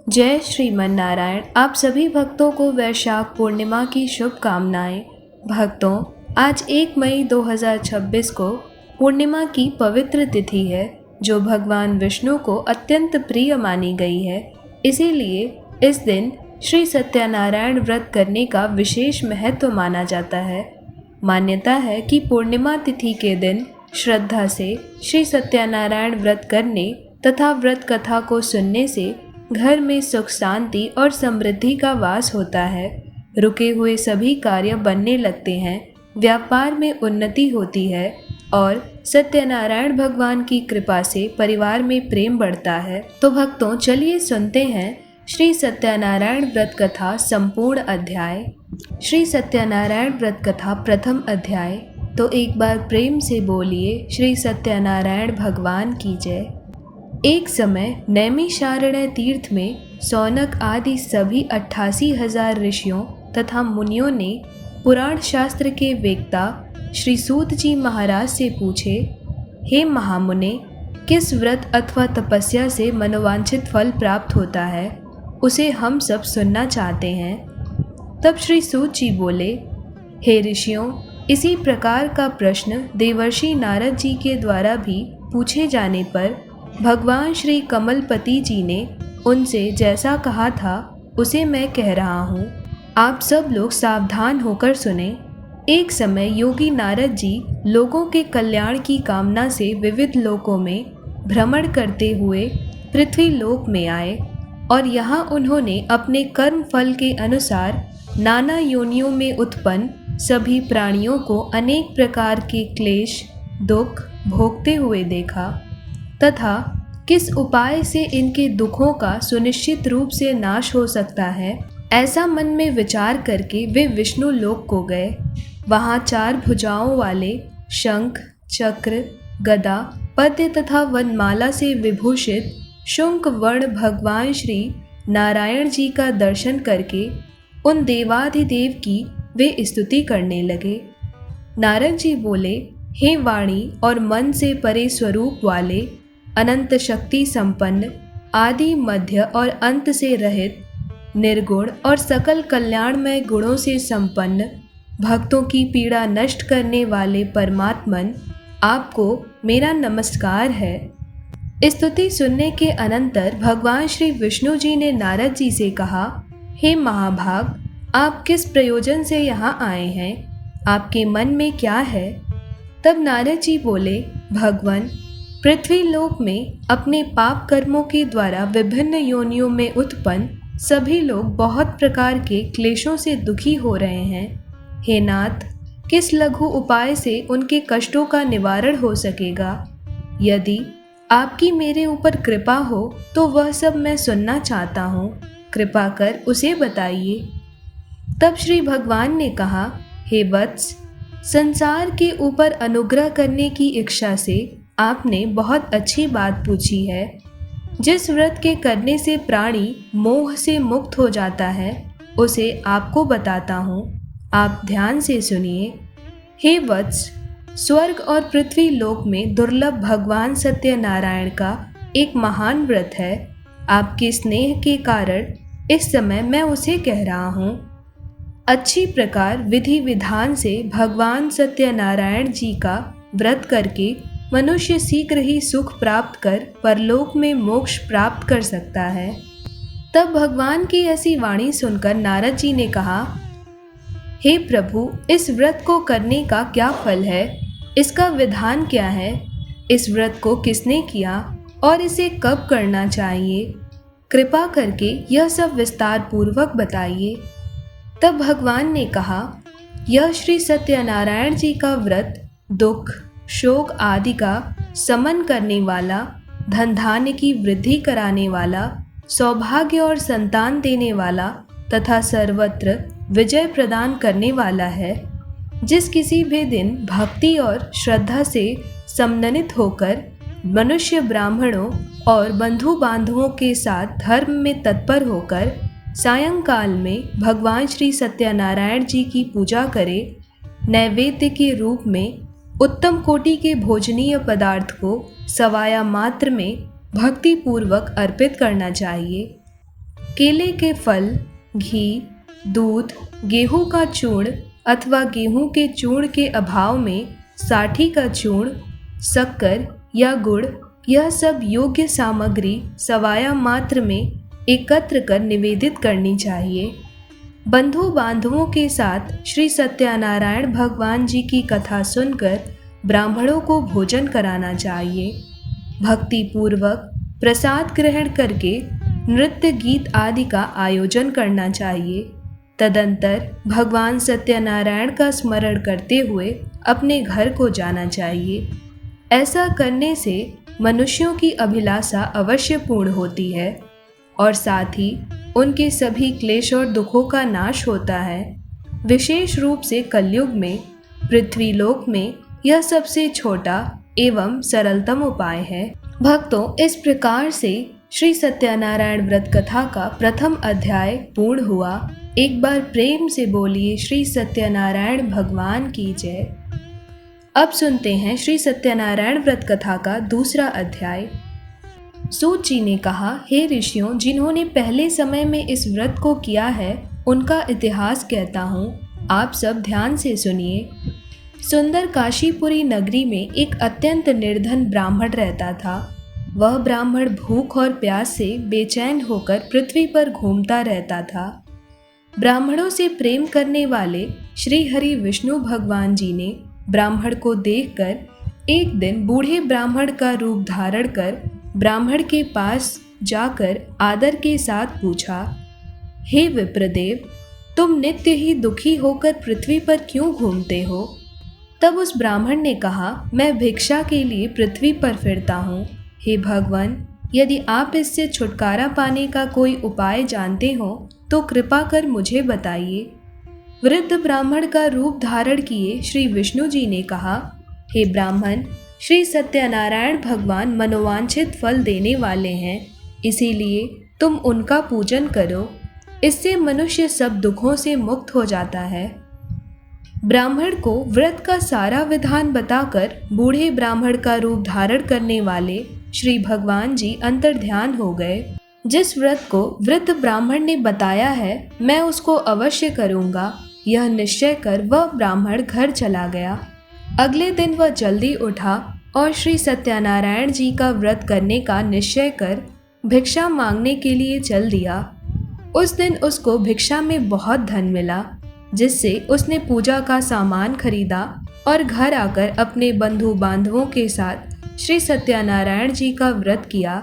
जय श्रीमन नारायण। आप सभी भक्तों को वैशाख पूर्णिमा की शुभकामनाएं। भक्तों, आज 1 मई 2026 को पूर्णिमा की पवित्र तिथि है, जो भगवान विष्णु को अत्यंत प्रिय मानी गई है। इसीलिए इस दिन श्री सत्यनारायण व्रत करने का विशेष महत्व माना जाता है। मान्यता है कि पूर्णिमा तिथि के दिन श्रद्धा से श्री सत्यनारायण व्रत करने तथा व्रत कथा को सुनने से घर में सुख शांति और समृद्धि का वास होता है। रुके हुए सभी कार्य बनने लगते हैं, व्यापार में उन्नति होती है और सत्यनारायण भगवान की कृपा से परिवार में प्रेम बढ़ता है। तो भक्तों, चलिए सुनते हैं श्री सत्यनारायण व्रत कथा संपूर्ण अध्याय। श्री सत्यनारायण व्रत कथा प्रथम अध्याय। तो एक बार प्रेम से बोलिए श्री सत्यनारायण भगवान की जय। एक समय नैमिषारण्य तीर्थ में सौनक आदि सभी 88,000 ऋषियों तथा मुनियों ने पुराण शास्त्र के वेत्ता श्री सूत जी महाराज से पूछे, हे महामुने, किस व्रत अथवा तपस्या से मनोवांछित फल प्राप्त होता है, उसे हम सब सुनना चाहते हैं। तब श्री सूत जी बोले, हे ऋषियों, इसी प्रकार का प्रश्न देवर्षि नारद जी के द्वारा भी पूछे जाने पर भगवान श्री कमलपति जी ने उनसे जैसा कहा था उसे मैं कह रहा हूँ। आप सब लोग सावधान होकर सुने। एक समय योगी नारद जी लोगों के कल्याण की कामना से विविध लोकों में भ्रमण करते हुए पृथ्वी लोक में आए और यहाँ उन्होंने अपने कर्म फल के अनुसार नाना योनियों में उत्पन्न सभी प्राणियों को अनेक प्रकार के क्लेश दुख भोगते हुए देखा तथा किस उपाय से इनके दुखों का सुनिश्चित रूप से नाश हो सकता है, ऐसा मन में विचार करके वे विष्णु लोक को गए। वहाँ 4 भुजाओं वाले शंख चक्र गदा पद्य तथा वनमाला से विभूषित शुंक वर्ण भगवान श्री नारायण जी का दर्शन करके उन देवाधिदेव की वे स्तुति करने लगे। नारद जी बोले, हे वाणी और मन से परे स्वरूप वाले, अनंत शक्ति संपन्न, आदि मध्य और अंत से रहित, निर्गुण और सकल कल्याणमय गुणों से संपन्न, भक्तों की पीड़ा नष्ट करने वाले परमात्मन, आपको मेरा नमस्कार है। स्तुति सुनने के अनंतर भगवान श्री विष्णु जी ने नारद जी से कहा, हे महाभाग, आप किस प्रयोजन से यहाँ आए हैं? आपके मन में क्या है? तब नारद जी बोले, भगवान, पृथ्वी लोक में अपने पाप कर्मों के द्वारा विभिन्न योनियों में उत्पन्न सभी लोग बहुत प्रकार के क्लेशों से दुखी हो रहे हैं। हे नाथ, किस लघु उपाय से उनके कष्टों का निवारण हो सकेगा? यदि आपकी मेरे ऊपर कृपा हो तो वह सब मैं सुनना चाहता हूँ। कृपा कर उसे बताइए। तब श्री भगवान ने कहा, हे वत्स, संसार के ऊपर अनुग्रह करने की इच्छा से आपने बहुत अच्छी बात पूछी है। जिस व्रत के करने से प्राणी मोह से मुक्त हो जाता है, उसे आपको बताता हूँ। आप ध्यान से सुनिए। हे वत्स, स्वर्ग और पृथ्वी लोक में दुर्लभ भगवान सत्यनारायण का एक महान व्रत है। आपके स्नेह के कारण इस समय मैं उसे कह रहा हूँ। अच्छी प्रकार विधि विधान से भगवान सत्यनारायण जी का व्रत करके मनुष्य शीघ्र ही सुख प्राप्त कर परलोक में मोक्ष प्राप्त कर सकता है। तब भगवान की ऐसी वाणी सुनकर नारद जी ने कहा, हे प्रभु, इस व्रत को करने का क्या फल है? इसका विधान क्या है? इस व्रत को किसने किया और इसे कब करना चाहिए? कृपा करके यह सब विस्तार पूर्वक बताइए। तब भगवान ने कहा, यह श्री सत्यनारायण जी का व्रत दुख शोक आदि का समन करने वाला, धन धान्य की वृद्धि कराने वाला, सौभाग्य और संतान देने वाला तथा सर्वत्र विजय प्रदान करने वाला है। जिस किसी भी दिन भक्ति और श्रद्धा से सम्मानित होकर मनुष्य ब्राह्मणों और बंधु बांधवों के साथ धर्म में तत्पर होकर सायंकाल में भगवान श्री सत्यनारायण जी की पूजा करे, नैवेद्य के रूप में उत्तम कोटि के भोजनीय पदार्थ को सवाया मात्र में भक्ति पूर्वक अर्पित करना चाहिए। केले के फल, घी, दूध, गेहूं का चूर्ण अथवा गेहूं के चूर्ण के अभाव में साठी का चूर्ण, शक्कर या गुड़, यह सब योग्य सामग्री सवाया मात्र में एकत्र कर निवेदित करनी चाहिए। बंधु बांधवों के साथ श्री सत्यनारायण भगवान जी की कथा सुनकर ब्राह्मणों को भोजन कराना चाहिए। भक्ति पूर्वक प्रसाद ग्रहण करके नृत्य गीत आदि का आयोजन करना चाहिए। तदंतर भगवान सत्यनारायण का स्मरण करते हुए अपने घर को जाना चाहिए। ऐसा करने से मनुष्यों की अभिलाषा अवश्य पूर्ण होती है और साथ ही उनके सभी क्लेश और दुखों का नाश होता है। विशेष रूप से कलयुग में पृथ्वीलोक में यह सबसे छोटा एवं सरलतम उपाय है। भक्तों, इस प्रकार से श्री सत्यनारायण व्रत कथा का प्रथम अध्याय पूर्ण हुआ। एक बार प्रेम से बोलिए श्री सत्यनारायण भगवान की जय। अब सुनते हैं श्री सत्यनारायण व्रत कथा का दूसरा अध्याय। सूत जी ने कहा, हे ऋषियों, जिन्होंने पहले समय में इस व्रत को किया है उनका इतिहास कहता हूँ, आप सब ध्यान से सुनिए। सुंदर काशीपुरी नगरी में एक अत्यंत निर्धन ब्राह्मण रहता था। वह ब्राह्मण भूख और प्यास से बेचैन होकर पृथ्वी पर घूमता रहता था। ब्राह्मणों से प्रेम करने वाले श्री हरि विष्णु भगवान जी ने ब्राह्मण को देखकर एक दिन बूढ़े ब्राह्मण का रूप धारण कर ब्राह्मण के पास जाकर आदर के साथ पूछा, हे विप्रदेव, तुम नित्य ही दुखी होकर पृथ्वी पर क्यों घूमते हो? तब उस ब्राह्मण ने कहा, मैं भिक्षा के लिए पृथ्वी पर फिरता हूँ। हे भगवान, यदि आप इससे छुटकारा पाने का कोई उपाय जानते हो तो कृपा कर मुझे बताइए। वृद्ध ब्राह्मण का रूप धारण किए श्री विष्णु जी ने कहा, हे ब्राह्मण, श्री सत्यनारायण भगवान मनोवांछित फल देने वाले हैं, इसीलिए तुम उनका पूजन करो। इससे मनुष्य सब दुखों से मुक्त हो जाता है। ब्राह्मण को व्रत का सारा विधान बताकर बूढ़े ब्राह्मण का रूप धारण करने वाले श्री भगवान जी अंतर्ध्यान हो गए। जिस व्रत को वृद्ध ब्राह्मण ने बताया है मैं उसको अवश्य करूँगा, यह निश्चय कर वह ब्राह्मण घर चला गया। अगले दिन वह जल्दी उठा और श्री सत्यनारायण जी का व्रत करने का निश्चय कर भिक्षा मांगने के लिए चल दिया। उस दिन उसको भिक्षा में बहुत धन मिला, जिससे उसने पूजा का सामान खरीदा और घर आकर अपने बंधु बांधवों के साथ श्री सत्यनारायण जी का व्रत किया।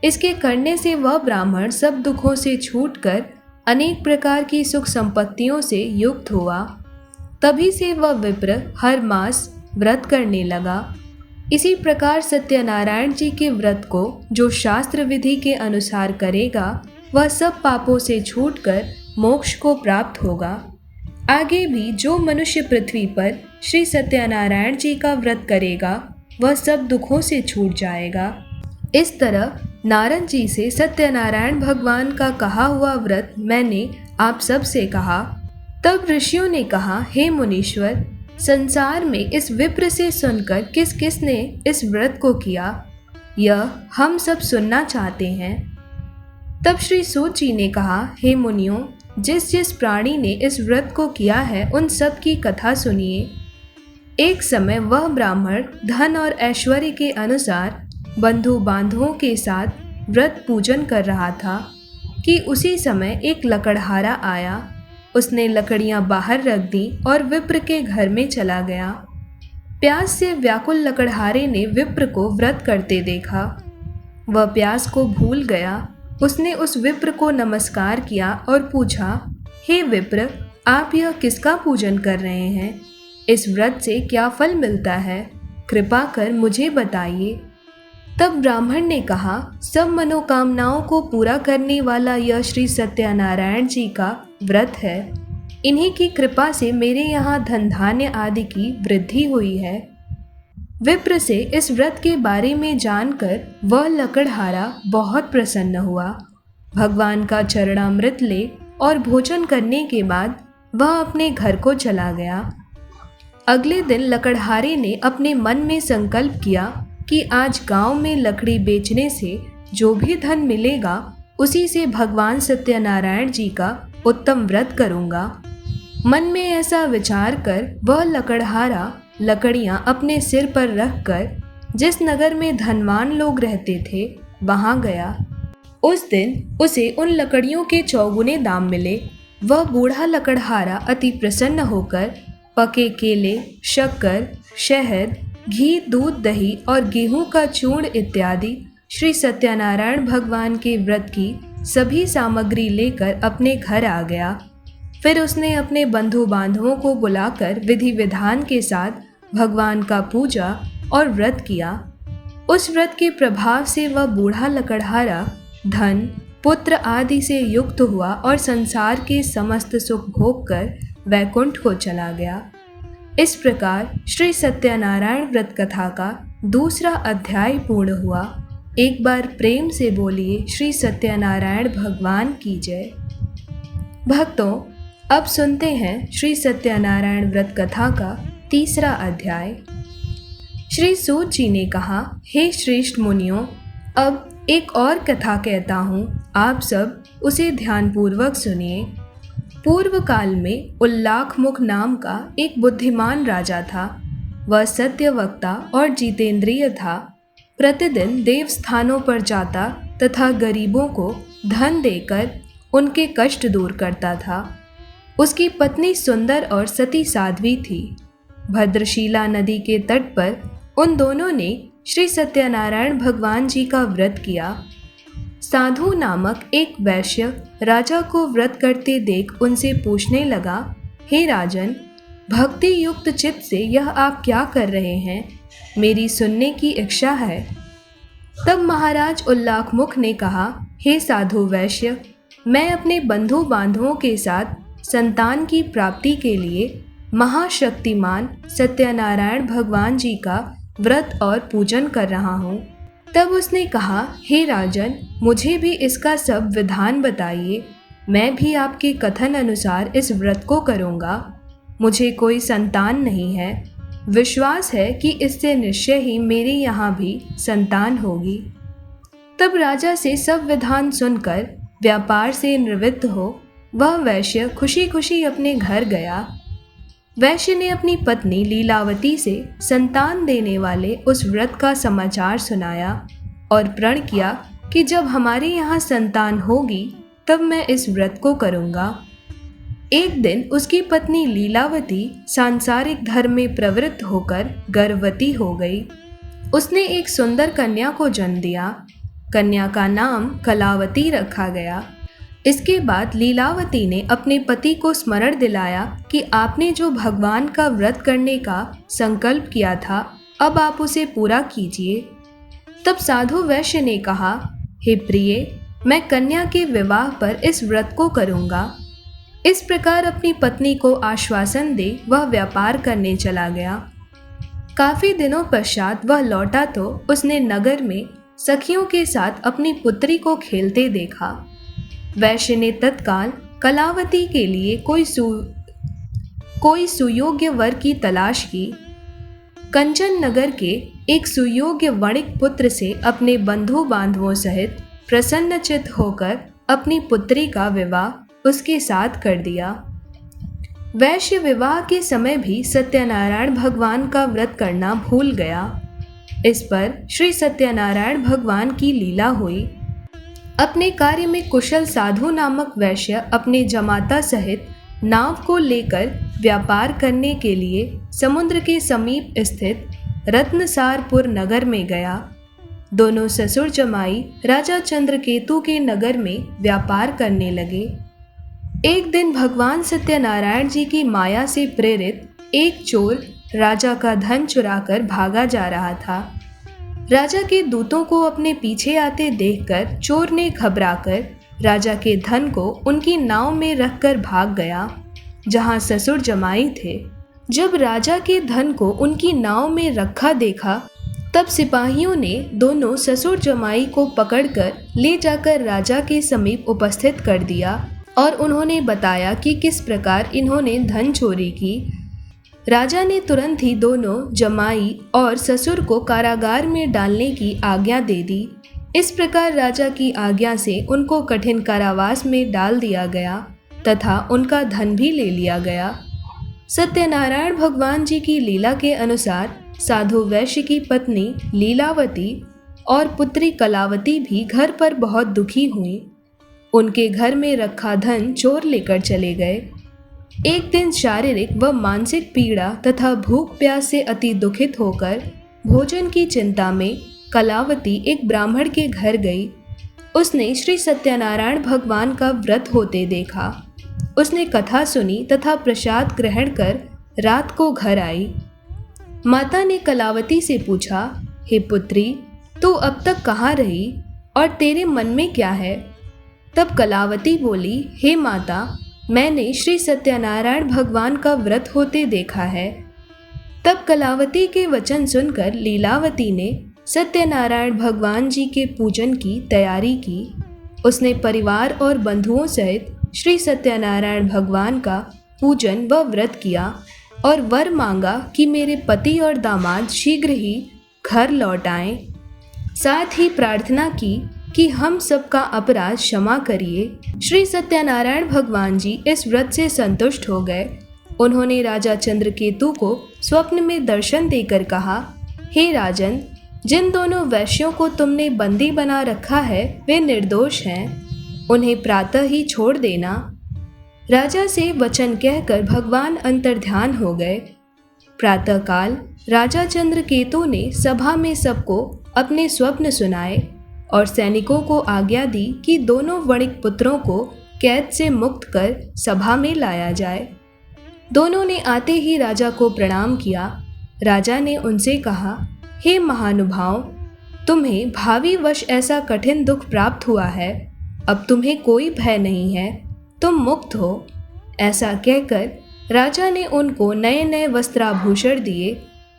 इसके करने से वह ब्राह्मण सब दुखों से छूटकर अनेक प्रकार की सुख संपत्तियों से युक्त हुआ। तभी से वह विप्र हर मास व्रत करने लगा। इसी प्रकार सत्यनारायण जी के व्रत को जो शास्त्र विधि के अनुसार करेगा वह सब पापों से छूटकर मोक्ष को प्राप्त होगा। आगे भी जो मनुष्य पृथ्वी पर श्री सत्यनारायण जी का व्रत करेगा वह सब दुखों से छूट जाएगा। इस तरह नारद जी से सत्यनारायण भगवान का कहा हुआ व्रत मैंने आप सब से कहा। तब ऋषियों ने कहा, हे मुनीश्वर, संसार में इस विप्र से सुनकर किस किस ने इस व्रत को किया, यह हम सब सुनना चाहते हैं। तब श्री सूत जी ने कहा, हे मुनियों, जिस जिस प्राणी ने इस व्रत को किया है उन सब की कथा सुनिए। एक समय वह ब्राह्मण धन और ऐश्वर्य के अनुसार बंधु बांधवों के साथ व्रत पूजन कर रहा था कि उसी समय एक लकड़हारा आया। उसने लकड़ियां बाहर रख दी और विप्र के घर में चला गया। प्यास से व्याकुल लकड़हारे ने विप्र को व्रत करते देखा। वह प्यास को भूल गया। उसने उस विप्र को नमस्कार किया और पूछा, हे विप्र, आप यह किसका पूजन कर रहे हैं? इस व्रत से क्या फल मिलता है? कृपा कर मुझे बताइए। तब ब्राह्मण ने कहा, सब मनोकामनाओं को पूरा करने वाला यह श्री सत्यनारायण जी का व्रत है। इन्हीं की कृपा से मेरे यहाँ धन धान्य आदि की वृद्धि हुई है। विप्र से इस व्रत के बारे में जानकर वह लकड़हारा बहुत प्रसन्न हुआ। भगवान का चरणामृत ले और भोजन करने के बाद वह अपने घर को चला गया। अगले दिन लकड़हारे ने अपने मन में संकल्प किया कि आज गांव में लकड़ी बेचने से जो भी धन मिलेगा उसी से भगवान सत्यनारायण जी का उत्तम व्रत करूँगा। मन में ऐसा विचार कर वह लकड़हारा लकड़ियां अपने सिर पर रखकर जिस नगर में धनवान लोग रहते थे वहां गया। उस दिन उसे उन लकड़ियों के चौगुने दाम मिले। वह बूढ़ा लकड़हारा अति प्रसन्न होकर पके केले, शक्कर, शहद, घी, दूध, दही और गेहूं का चूर्ण इत्यादि श्री सत्यनारायण भगवान के व्रत की सभी सामग्री लेकर अपने घर आ गया। फिर उसने अपने बंधु बांधवों को बुलाकर विधि विधान के साथ भगवान का पूजा और व्रत किया। उस व्रत के प्रभाव से वह बूढ़ा लकड़हारा धन, पुत्र आदि से युक्त हुआ और संसार के समस्त सुख भोग कर वैकुंठ को चला गया। इस प्रकार श्री सत्यनारायण व्रत कथा का दूसरा अध्याय पूर्ण हुआ। एक बार प्रेम से बोलिए श्री सत्यनारायण भगवान की जय। भक्तों, अब सुनते हैं श्री सत्यनारायण व्रत कथा का तीसरा अध्याय। श्री सूत जी ने कहा, हे श्रेष्ठ मुनियों, अब एक और कथा कहता हूँ, आप सब उसे ध्यानपूर्वक सुनिए। पूर्व काल में उल्लाखमुख नाम का एक बुद्धिमान राजा था। वह सत्यवक्ता और जितेंद्रिय था। प्रतिदिन देव स्थानों पर जाता तथा गरीबों को धन देकर उनके कष्ट दूर करता था। उसकी पत्नी सुंदर और सती साध्वी थी। भद्रशिला नदी के तट पर उन दोनों ने श्री सत्यनारायण भगवान जी का व्रत किया। साधु नामक एक वैश्य राजा को व्रत करते देख उनसे पूछने लगा, हे राजन, भक्ति युक्त चित्त से यह आप क्या कर रहे हैं? मेरी सुनने की इच्छा है। तब महाराज उल्लाखमुख ने कहा, हे साधु वैश्य, मैं अपने बंधु बांधवों के साथ संतान की प्राप्ति के लिए महाशक्तिमान सत्यनारायण भगवान जी का व्रत और पूजन कर रहा हूँ। तब उसने कहा, हे राजन, मुझे भी इसका सब विधान बताइए। मैं भी आपके कथन अनुसार इस व्रत को करूँगा। मुझे कोई संतान नहीं है। विश्वास है कि इससे निश्चय ही मेरे यहाँ भी संतान होगी। तब राजा से सब विधान सुनकर व्यापार से निवृत्त हो वह वैश्य खुशी खुशी अपने घर गया। वैश्य ने अपनी पत्नी लीलावती से संतान देने वाले उस व्रत का समाचार सुनाया और प्रण किया कि जब हमारे यहाँ संतान होगी तब मैं इस व्रत को करूँगा। एक दिन उसकी पत्नी लीलावती सांसारिक धर्म में प्रवृत्त होकर गर्भवती हो गई। उसने एक सुंदर कन्या को जन्म दिया। कन्या का नाम कलावती रखा गया। इसके बाद लीलावती ने अपने पति को स्मरण दिलाया कि आपने जो भगवान का व्रत करने का संकल्प किया था, अब आप उसे पूरा कीजिए। तब साधु वैश्य ने कहा, हे प्रिय, मैं कन्या के विवाह पर इस व्रत को करूँगा। इस प्रकार अपनी पत्नी को आश्वासन दे वह व्यापार करने चला गया। काफी दिनों पश्चात वह लौटा तो उसने नगर में सखियों के साथ अपनी पुत्री को खेलते देखा। वैश्य ने तत्काल कलावती के लिए कोई सुयोग्य वर की तलाश की। कंचन नगर के एक सुयोग्य वणिक पुत्र से अपने बंधु बांधवों सहित प्रसन्नचित्त होकर अपनी पुत्री का विवाह उसके साथ कर दिया। वैश्य विवाह के समय भी सत्यनारायण भगवान का व्रत करना भूल गया। इस पर श्री सत्यनारायण भगवान की लीला हुई। अपने कार्य में कुशल साधु नामक वैश्य अपने जमाता सहित नाव को लेकर व्यापार करने के लिए समुद्र के समीप स्थित रत्नसारपुर नगर में गया। दोनों ससुर जमाई राजा चंद्रकेतु के नगर में व्यापार करने लगे। एक दिन भगवान सत्यनारायण जी की माया से प्रेरित एक चोर राजा का धन चुराकर भागा जा रहा था। राजा के दूतों को अपने पीछे आते देखकर चोर ने घबराकर राजा के धन को उनकी नाव में रखकर भाग गया, जहां ससुर जमाई थे। जब राजा के धन को उनकी नाव में रखा देखा, तब सिपाहियों ने दोनों ससुर जमाई को पकड़कर ले जाकर राजा के समीप उपस्थित कर दिया और उन्होंने बताया कि किस प्रकार इन्होंने धन चोरी की। राजा ने तुरंत ही दोनों जमाई और ससुर को कारागार में डालने की आज्ञा दे दी। इस प्रकार राजा की आज्ञा से उनको कठिन कारावास में डाल दिया गया तथा उनका धन भी ले लिया गया। सत्यनारायण भगवान जी की लीला के अनुसार साधु वैश्य की पत्नी लीलावती और पुत्री कलावती भी घर पर बहुत दुखी हुई। उनके घर में रखा धन चोर लेकर चले गए। एक दिन शारीरिक व मानसिक पीड़ा तथा भूख प्यास से अति दुखित होकर भोजन की चिंता में कलावती एक ब्राह्मण के घर गई। उसने श्री सत्यनारायण भगवान का व्रत होते देखा। उसने कथा सुनी तथा प्रसाद ग्रहण कर रात को घर आई। माता ने कलावती से पूछा, हे पुत्री, तू अब तक कहाँ रही और तेरे मन में क्या है? तब कलावती बोली, हे माता, मैंने श्री सत्यनारायण भगवान का व्रत होते देखा है। तब कलावती के वचन सुनकर लीलावती ने सत्यनारायण भगवान जी के पूजन की तैयारी की। उसने परिवार और बंधुओं सहित श्री सत्यनारायण भगवान का पूजन व व्रत किया और वर मांगा कि मेरे पति और दामाद शीघ्र ही घर लौट आएं। साथ ही प्रार्थना की कि हम सबका अपराध क्षमा करिए। श्री सत्यनारायण भगवान जी इस व्रत से संतुष्ट हो गए। उन्होंने राजा चंद्रकेतु को स्वप्न में दर्शन देकर कहा, हे राजन, जिन दोनों वैश्यों को तुमने बंदी बना रखा है वे निर्दोष हैं, उन्हें प्रातः ही छोड़ देना। राजा से वचन कहकर भगवान अंतर्ध्यान हो गए। प्रातःकाल राजा चंद्रकेतु ने सभा में सबको अपने स्वप्न सुनाए और सैनिकों को आज्ञा दी कि दोनों वणिक पुत्रों को कैद से मुक्त कर सभा में लाया जाए। दोनों ने आते ही राजा को प्रणाम किया। राजा ने उनसे कहा, हे महानुभाव, तुम्हें भावी वश ऐसा कठिन दुख प्राप्त हुआ है। अब तुम्हें कोई भय नहीं है, तुम मुक्त हो। ऐसा कहकर राजा ने उनको नए नए वस्त्राभूषण दिए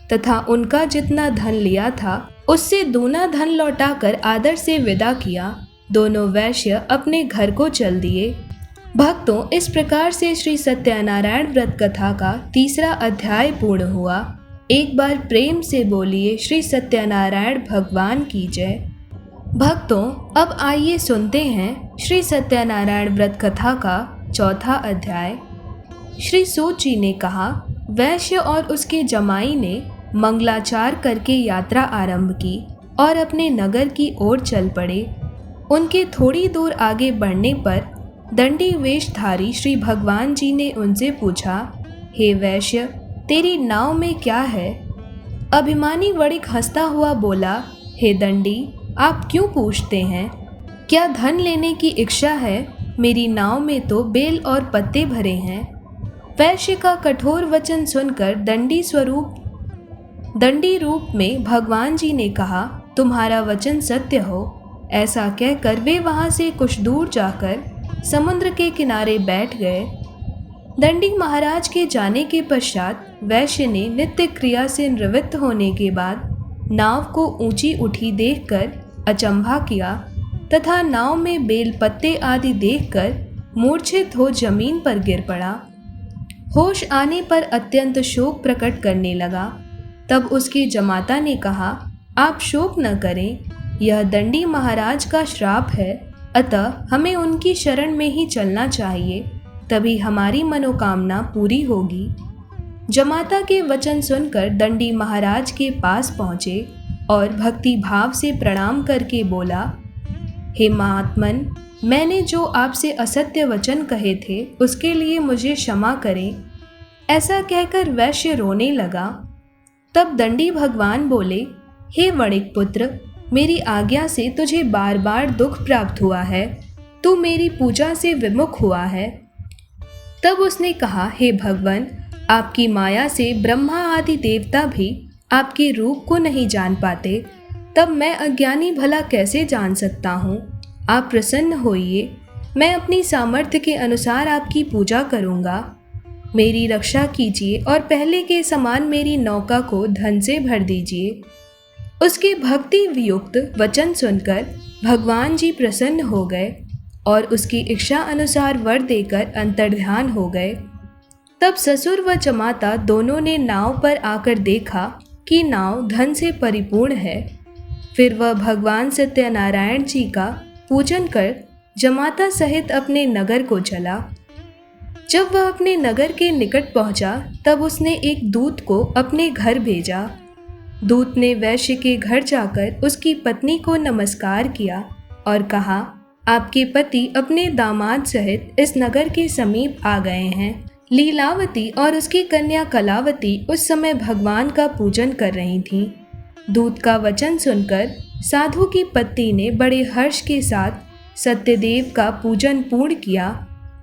तथा उनका जितना धन लिया था उससे दूना धन लौटाकर आदर से विदा किया। दोनों वैश्य अपने घर को चल दिए। भक्तों, इस प्रकार से श्री सत्यनारायण व्रत कथा का 3रा अध्याय पूर्ण हुआ। एक बार प्रेम से बोलिए श्री सत्यनारायण भगवान की जय। भक्तों, अब आइए सुनते हैं श्री सत्यनारायण व्रत कथा का 4था अध्याय। श्री सूत जी ने कहा, वैश्य और उसके जमाई ने मंगलाचार करके यात्रा आरंभ की और अपने नगर की ओर चल पड़े। उनके थोड़ी दूर आगे बढ़ने पर दंडी वेशधारी श्री भगवान जी ने उनसे पूछा, हे वैश्य, तेरी नाव में क्या है? अभिमानी वणिक हंसता हुआ बोला, हे दंडी, आप क्यों पूछते हैं? क्या धन लेने की इच्छा है? मेरी नाव में तो बेल और पत्ते भरे हैं। वैश्य का कठोर वचन सुनकर दंडी रूप में भगवान जी ने कहा, तुम्हारा वचन सत्य हो। ऐसा कहकर वे वहां से कुछ दूर जाकर समुद्र के किनारे बैठ गए। दंडी महाराज के जाने के पश्चात वैश्य ने नित्य क्रिया से निवृत्त होने के बाद नाव को ऊंची उठी देखकर अचंभा किया तथा नाव में बेल पत्ते आदि देखकर मूर्छित हो जमीन पर गिर पड़ा। होश आने पर अत्यंत शोक प्रकट करने लगा। तब उसके जमाता ने कहा, आप शोक न करें, यह दंडी महाराज का श्राप है, अतः हमें उनकी शरण में ही चलना चाहिए, तभी हमारी मनोकामना पूरी होगी। जमाता के वचन सुनकर दंडी महाराज के पास पहुँचे और भक्ति भाव से प्रणाम करके बोला, हे महात्मन, मैंने जो आपसे असत्य वचन कहे थे उसके लिए मुझे क्षमा करें। ऐसा कहकर वैश्य रोने लगा। तब दंडी भगवान बोले, हे वणिक पुत्र, मेरी आज्ञा से तुझे बार बार दुख प्राप्त हुआ है, तू मेरी पूजा से विमुख हुआ है। तब उसने कहा, हे भगवान, आपकी माया से ब्रह्मा आदि देवता भी आपके रूप को नहीं जान पाते, तब मैं अज्ञानी भला कैसे जान सकता हूँ? आप प्रसन्न होइए, मैं अपनी सामर्थ्य के अनुसार आपकी पूजा करूँगा। मेरी रक्षा कीजिए और पहले के समान मेरी नौका को धन से भर दीजिए। उसके भक्ति वियुक्त वचन सुनकर भगवान जी प्रसन्न हो गए और उसकी इच्छा अनुसार वर देकर अंतर्ध्यान हो गए। तब ससुर व जमाता दोनों ने नाव पर आकर देखा कि नाव धन से परिपूर्ण है। फिर वह भगवान सत्यनारायण जी का पूजन कर जमाता सहित अपने नगर को चला। जब वह अपने नगर के निकट पहुंचा तब उसने एक दूत को अपने घर भेजा। दूत ने वैश्य के घर जाकर उसकी पत्नी को नमस्कार किया और कहा, आपके पति अपने दामाद सहित इस नगर के समीप आ गए हैं। लीलावती और उसकी कन्या कलावती उस समय भगवान का पूजन कर रही थीं। दूत का वचन सुनकर साधु की पत्नी ने बड़े हर्ष के साथ सत्यदेव का पूजन पूर्ण किया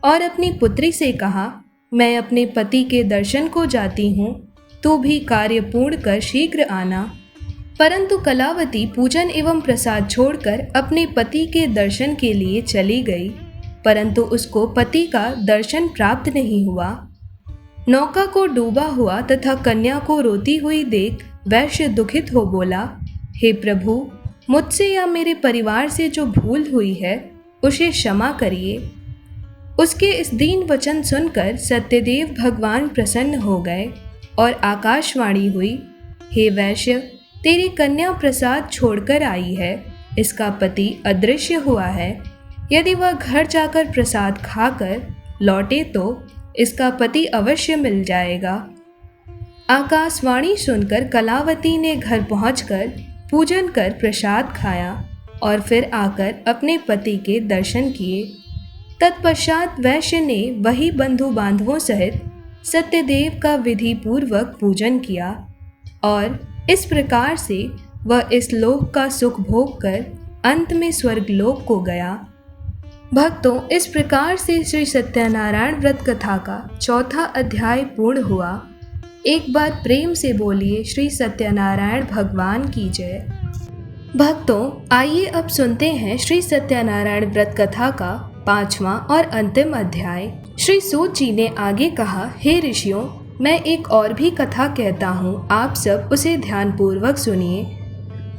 और अपनी पुत्री से कहा, मैं अपने पति के दर्शन को जाती हूँ, तू भी कार्य पूर्ण कर शीघ्र आना। परंतु कलावती पूजन एवं प्रसाद छोड़कर अपने पति के दर्शन के लिए चली गई, परंतु उसको पति का दर्शन प्राप्त नहीं हुआ। नौका को डूबा हुआ तथा कन्या को रोती हुई देख वैश्य दुखित हो बोला, हे प्रभु, मुझसे या मेरे परिवार से जो भूल हुई है उसे क्षमा करिए। उसके इस दीन वचन सुनकर सत्यदेव भगवान प्रसन्न हो गए और आकाशवाणी हुई, हे वैश्य, तेरी कन्या प्रसाद छोड़कर आई है, इसका पति अदृश्य हुआ है। यदि वह घर जाकर प्रसाद खाकर लौटे तो इसका पति अवश्य मिल जाएगा। आकाशवाणी सुनकर कलावती ने घर पहुंचकर पूजन कर प्रसाद खाया और फिर आकर अपने पति के दर्शन किए। तत्पश्चात वैश्य ने वही बंधु बांधवों सहित सत्यदेव का विधि पूर्वक पूजन किया और इस प्रकार से वह इस लोक का सुख भोग कर अंत में स्वर्गलोक को गया। भक्तों, इस प्रकार से श्री सत्यनारायण व्रत कथा का चौथा अध्याय पूर्ण हुआ। एक बार प्रेम से बोलिए श्री सत्यनारायण भगवान की जय। भक्तों, आइए अब सुनते हैं श्री सत्यनारायण व्रत कथा का 5वां और अंतिम अध्याय। श्री सूत जी ने आगे कहा, हे ऋषियों, मैं एक और भी कथा कहता हूँ, आप सब उसे ध्यानपूर्वक सुनिए।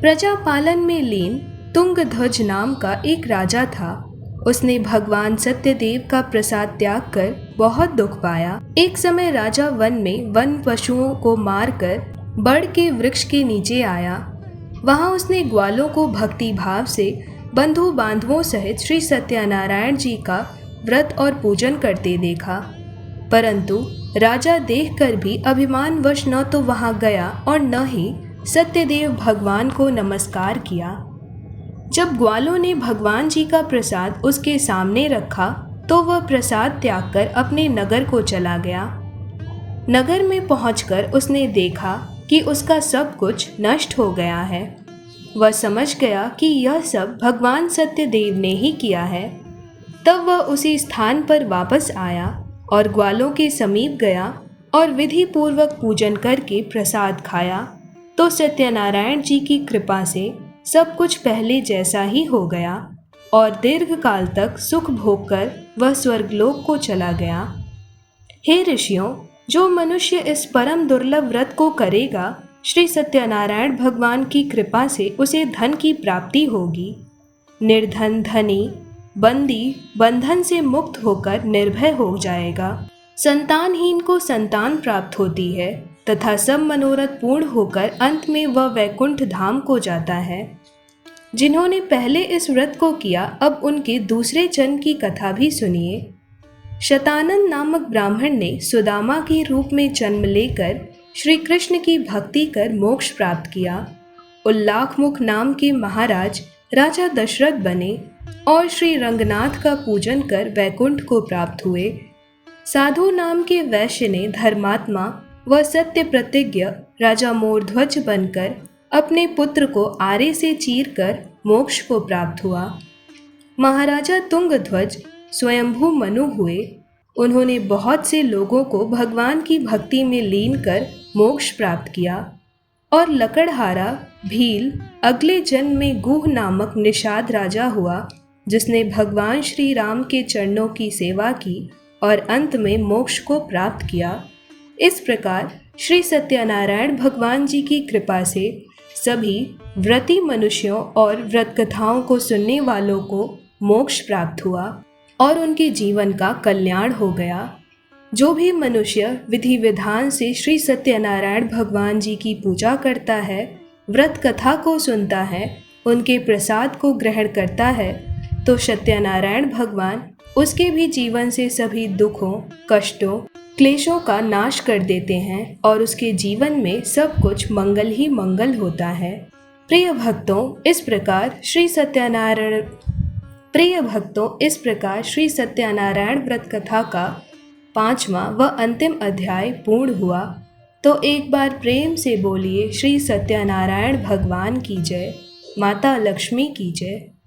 प्रजा पालन में लीन तुंगध्वज नाम का एक राजा था। उसने भगवान सत्यदेव का प्रसाद त्याग कर बहुत दुख पाया। एक समय राजा वन में वन पशुओं को मारकर बड़ के वृक्ष के नीचे आया। वहां उसने ग्वालों को भक्ति भाव से बंधु बांधवों सहित श्री सत्यनारायण जी का व्रत और पूजन करते देखा, परंतु राजा देखकर भी अभिमानवश न तो वहां गया और न ही सत्यदेव भगवान को नमस्कार किया। जब ग्वालों ने भगवान जी का प्रसाद उसके सामने रखा तो वह प्रसाद त्याग कर अपने नगर को चला गया। नगर में पहुंचकर उसने देखा कि उसका सब कुछ नष्ट हो गया है। वह समझ गया कि यह सब भगवान सत्यदेव ने ही किया है। तब वह उसी स्थान पर वापस आया और ग्वालों के समीप गया और विधि पूर्वक पूजन करके प्रसाद खाया तो सत्यनारायण जी की कृपा से सब कुछ पहले जैसा ही हो गया और दीर्घ काल तक सुख भोग कर वह स्वर्गलोक को चला गया। हे ऋषियों, जो मनुष्य इस परम दुर्लभ व्रत को करेगा, श्री सत्यनारायण भगवान की कृपा से उसे धन की प्राप्ति होगी। निर्धन धनी बंदी बंधन से मुक्त होकर निर्भय हो जाएगा। संतानहीन को संतान प्राप्त होती है तथा सब मनोरथ पूर्ण होकर अंत में वह वैकुंठ धाम को जाता है। जिन्होंने पहले इस व्रत को किया, अब उनके दूसरे जन्म की कथा भी सुनिए। शतानंद नामक ब्राह्मण ने सुदामा के रूप में जन्म लेकर श्री कृष्ण की भक्ति कर मोक्ष प्राप्त किया। उल्लाखमुख नाम के महाराज राजा दशरथ बने और श्री रंगनाथ का पूजन कर वैकुंठ को प्राप्त हुए। साधु नाम के वैश्य ने धर्मात्मा व सत्य प्रतिज्ञ राजा मोरध्वज बनकर अपने पुत्र को आरे से चीरकर मोक्ष को प्राप्त हुआ। महाराजा तुंगध्वज स्वयंभू मनु हुए। उन्होंने बहुत से लोगों को भगवान की भक्ति में लीन कर मोक्ष प्राप्त किया। और लकड़हारा भील अगले जन्म में गुह नामक निषाद राजा हुआ, जिसने भगवान श्री राम के चरणों की सेवा की और अंत में मोक्ष को प्राप्त किया। इस प्रकार श्री सत्यनारायण भगवान जी की कृपा से सभी व्रती मनुष्यों और व्रत कथाओं को सुनने वालों को मोक्ष प्राप्त हुआ और उनके जीवन का कल्याण हो गया। जो भी मनुष्य विधि विधान से श्री सत्यनारायण भगवान जी की पूजा करता है, व्रत कथा को सुनता है उनके प्रसाद को ग्रहण करता है तो सत्यनारायण भगवान उसके भी जीवन से सभी दुखों, कष्टों, क्लेशों का नाश कर देते हैं और उसके जीवन में सब कुछ मंगल ही मंगल होता है। प्रिय भक्तों, इस प्रकार श्री सत्यनारायण व्रत कथा का 5वां व अंतिम अध्याय पूर्ण हुआ। तो एक बार प्रेम से बोलिए श्री सत्यनारायण भगवान की जय, माता लक्ष्मी की जय।